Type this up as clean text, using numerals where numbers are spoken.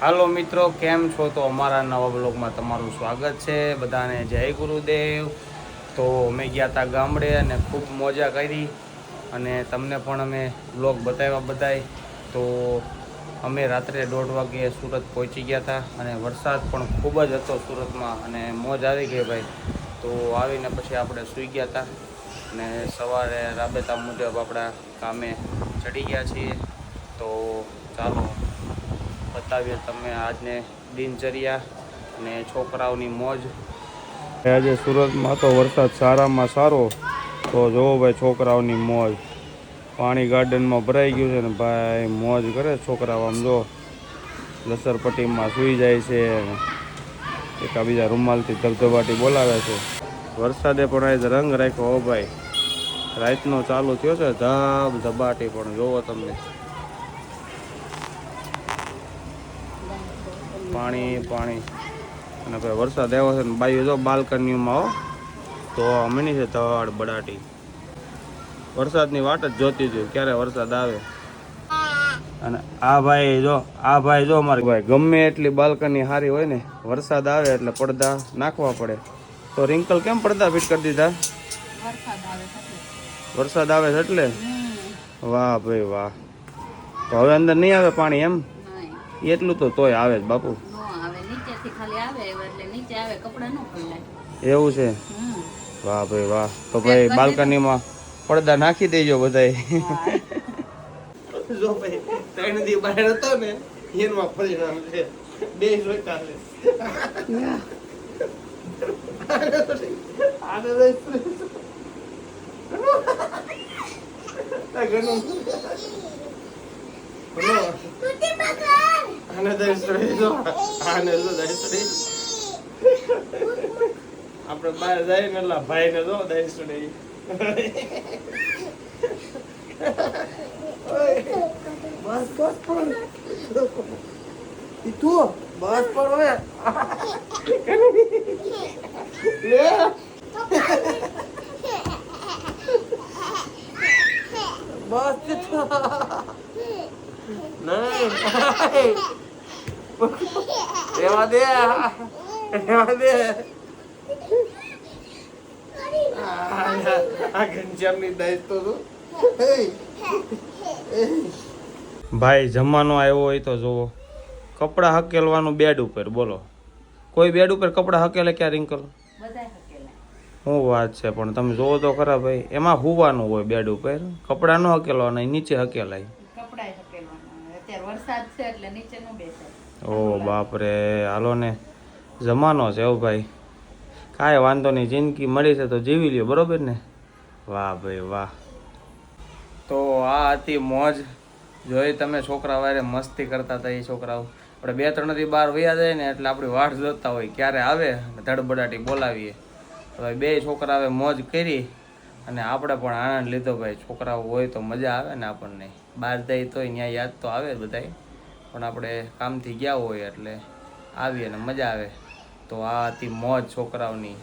હાલો મિત્રો, કેમ છો? તો અમારા નવા બ્લોગમાં તમારું સ્વાગત છે. બધાને જય ગુરુદેવ. તો અમે ગયા હતા ગામડે અને ખૂબ મજા કરી અને તમને પણ અમે બ્લોગ બતાવ્યા બધાય. તો અમે રાત્રે 1:30 વાગ્યે સુરત પહોંચી ગયા હતા અને વરસાદ પણ ખૂબ જ હતો સુરતમાં અને મોજ આવી ગઈ ભાઈ. તો આવીને પછી આપણે સૂઈ ગયા હતા અને સવારે રાબેતા મુજબ આપણા કામે ચડી ગયા છીએ. તો ચાલો બતાવીએ તમે આજને દિનચર્યા અને છોકરાઓની મોજ. આજે સુરતમાં તો વરસાદ સારામાં સારો. તો જોવો ભાઈ છોકરાઓની મોજ. પાણી ગાર્ડનમાં ભરાઈ ગયું છે ને ભાઈ મોજ કરે છોકરાઓ. આમ જો લસરપટ્ટીમાં સૂઈ જાય છે, એકાબીજા રૂમાલથી ધબધબાટી બોલાવે છે. વરસાદે પણ આજે રંગ રાખ્યો હો ભાઈ. રાતનો ચાલુ થયો છે ધબધબાટી પણ જોવો તમને. પાણી પાણી અને ભાઈ વરસાદ આવ્યો છે ને બાયું જો બાલ્કનીમાં હો. તો અમની છે ધડ બડાટી. વરસાદની વાટ જ જોતી હતી ક્યારે વરસાદ આવે. અને આ ભાઈ જો અમારે ભાઈ ગમે એટલી બાલ્કની સારી હોય ને, વરસાદ આવે એટલે પડદા નાખવા પડે. તો રિંકલ કેમ પડદા ફિટ કરી દીધા? વરસાદ આવે છે એટલે. વાહ ભાઈ વાહ. તો હવે અંદર નહીં આવે પાણી એમ? એટલું તો તોય આવે જ બાપુ. એવું છે? વાહ ભાઈ વાહ. તો ભાઈ બાલ્કનીમાં પડદા નાખી દેજો બધાય. જો ભાઈ 3 દી બહાર હતો ને એમાં પરિણામ છે. બે રોતા છે. આપડે બહાર જાય ને એટલે ભાઈ ને જો દઈ બસ પણ તું બસ પણ હવે બસ નહીં રેવા દે આ ઘનશ્યામની દાઈસ તો ભાઈ જમવાનો આવ્યો હોય તો જુઓ કપડા હકેલવાનું બેડ ઉપર. બોલો કોઈ બેડ ઉપર કપડા હકેલે ક્યાં રિંકલ? શું વાત છે, પણ તમે જોવો તો ખરા ભાઈ. એમાં હુવાનું હોય બેડ ઉપર, કપડા ન હકેલવાના, નીચે હકેલાય. ઓ બાપરે. હાલો ને જમાનો છે હો ભાઈ. કાંઈ વાંધો નહીં, જિંદગી મળી છે તો જીવી લ્યો, બરોબર ને? વાહ ભાઈ વાહ. તો આ હતી મોજ. જોઈ તમે છોકરા વારે મસ્તી કરતા હતા. એ છોકરાઓ આપણે 2-3 દી બહાર વયા જાય ને એટલે આપણી વાટ જોતા હોય ક્યારે આવે ધડબડાટી બોલાવીએ. હવે બે છોકરાઓએ મોજ કરી અને આપણે પણ આનંદ લીધો ભાઈ. છોકરાઓ હોય તો મજા આવે ને આપણને. બહાર જાય તોય ત્યાં યાદ તો આવે બધાય, પણ આપણે કામથી ગયા હોય એટલે આવીએ ને મજા આવે. તો આ હતી મોજ છોકરાઓની.